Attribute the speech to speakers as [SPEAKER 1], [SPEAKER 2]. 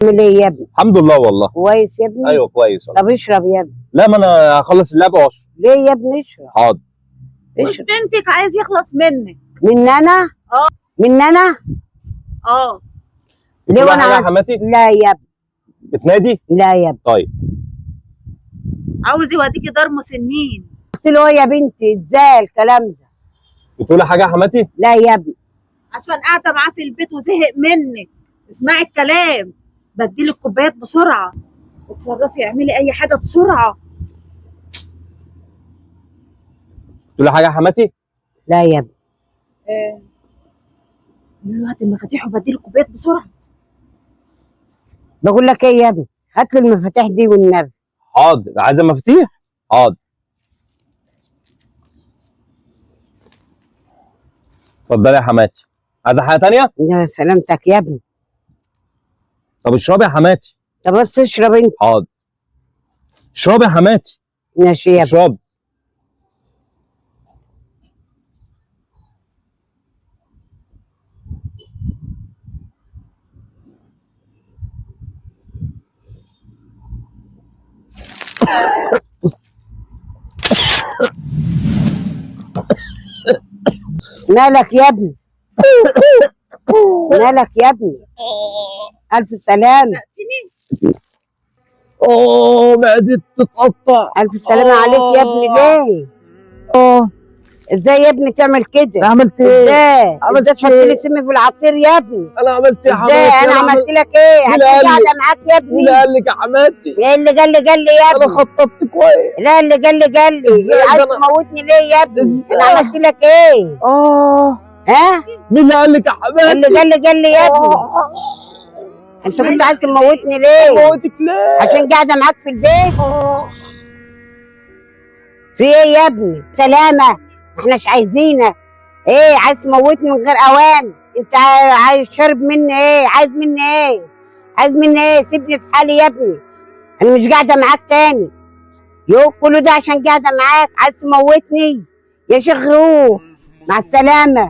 [SPEAKER 1] عامل ايه يا ابني؟
[SPEAKER 2] الحمد لله والله.
[SPEAKER 1] كويس يا ابني؟
[SPEAKER 2] ايوه كويس والله.
[SPEAKER 1] طب اشرب يا ابني.
[SPEAKER 2] لا ما انا هخلص اللعبه واشرب.
[SPEAKER 1] ليه يا ابني اشرب؟
[SPEAKER 2] حاضر.
[SPEAKER 1] اشرب.
[SPEAKER 3] بنتك عايز يخلص منك.
[SPEAKER 1] من انا؟ من انا؟
[SPEAKER 3] اه
[SPEAKER 1] ليه وانا
[SPEAKER 2] حاجه يا حماتي؟
[SPEAKER 1] لا يا ابني.
[SPEAKER 2] بتنادي؟
[SPEAKER 1] لا يا ابني.
[SPEAKER 2] طيب.
[SPEAKER 3] عاوز يوديكي دار مسنين.
[SPEAKER 1] قلت له ايه يا بنتي؟ ازاي الكلام ده؟
[SPEAKER 2] بتقولي حاجه يا حماتي؟
[SPEAKER 1] لا يا ابني.
[SPEAKER 3] عشان قاعده معاه في البيت وزهق منك. اسمعي الكلام. بديلك كوبايات بسرعه. اتصرفي اعملي اي حاجه بسرعه.
[SPEAKER 2] بتقولي حاجه يا حماتي؟
[SPEAKER 1] لا يا ابني.
[SPEAKER 3] قولي له هات المفاتيح وبديلك كوبايات بسرعه.
[SPEAKER 1] بقول لك ايه يا ابني؟ هات لي المفاتيح دي والنبي.
[SPEAKER 2] حاضر. عايزه مفاتيح؟ حاضر. اتفضلي يا حماتي. عايزه حاجه تانية؟
[SPEAKER 1] يا سلامتك يا ابني.
[SPEAKER 2] طب اشربي يا حماتي.
[SPEAKER 1] طب بس اشرب انت.
[SPEAKER 2] حاضر. اشربي يا حماتي.
[SPEAKER 1] ماشي يا ابني.
[SPEAKER 2] اشربي.
[SPEAKER 1] مالك يا ابني؟ مالك يا ابني؟ الف سلامه.
[SPEAKER 2] معدتي تتقطع.
[SPEAKER 1] الف سلامه عليك يا ابني. ليه؟ ازاي يا ابني تعمل كده؟
[SPEAKER 2] عملت ايه؟
[SPEAKER 1] ازاي؟
[SPEAKER 2] عملت
[SPEAKER 1] ازاي تحط
[SPEAKER 2] ايه؟
[SPEAKER 1] لي سم في العصير يا ابني؟
[SPEAKER 2] انا عملت ايه يا حماتي؟
[SPEAKER 1] ازاي؟ انا عملت لك ايه؟
[SPEAKER 2] مين
[SPEAKER 1] انا
[SPEAKER 2] قال لي؟
[SPEAKER 1] قاعده معاك يا ابني.
[SPEAKER 2] مين قال لك يا حماتي؟
[SPEAKER 1] ايه اللي قال لي يا
[SPEAKER 2] انا
[SPEAKER 1] ابني؟
[SPEAKER 2] خططت كويس.
[SPEAKER 1] لا اللي قال لي
[SPEAKER 2] ازاي
[SPEAKER 1] عايز
[SPEAKER 2] ده أنا-
[SPEAKER 1] تموتني ليه يا ابني؟
[SPEAKER 2] ازاي؟
[SPEAKER 1] انا عملت لك ايه؟ ها؟
[SPEAKER 2] مين اللي قال لك يا حماتي؟
[SPEAKER 1] اللي قال لي يا ابني. انت كنت عايز تموتني ليه؟
[SPEAKER 2] موتك ليه؟
[SPEAKER 1] عشان قاعده معاك في البيت؟ في ايه يا ابني؟ سلامه، ما احناش عايزينك. ايه عايز تموتني من غير اوان؟ انت عايز شرب مني ايه؟ عايز مني ايه؟ عايز مني ايه؟ سيبني في حالي يا ابني. انا مش قاعده معاك تاني. يو كله ده عشان قاعده معاك عايز تموتني؟ يا شيخ روح. مع السلامه.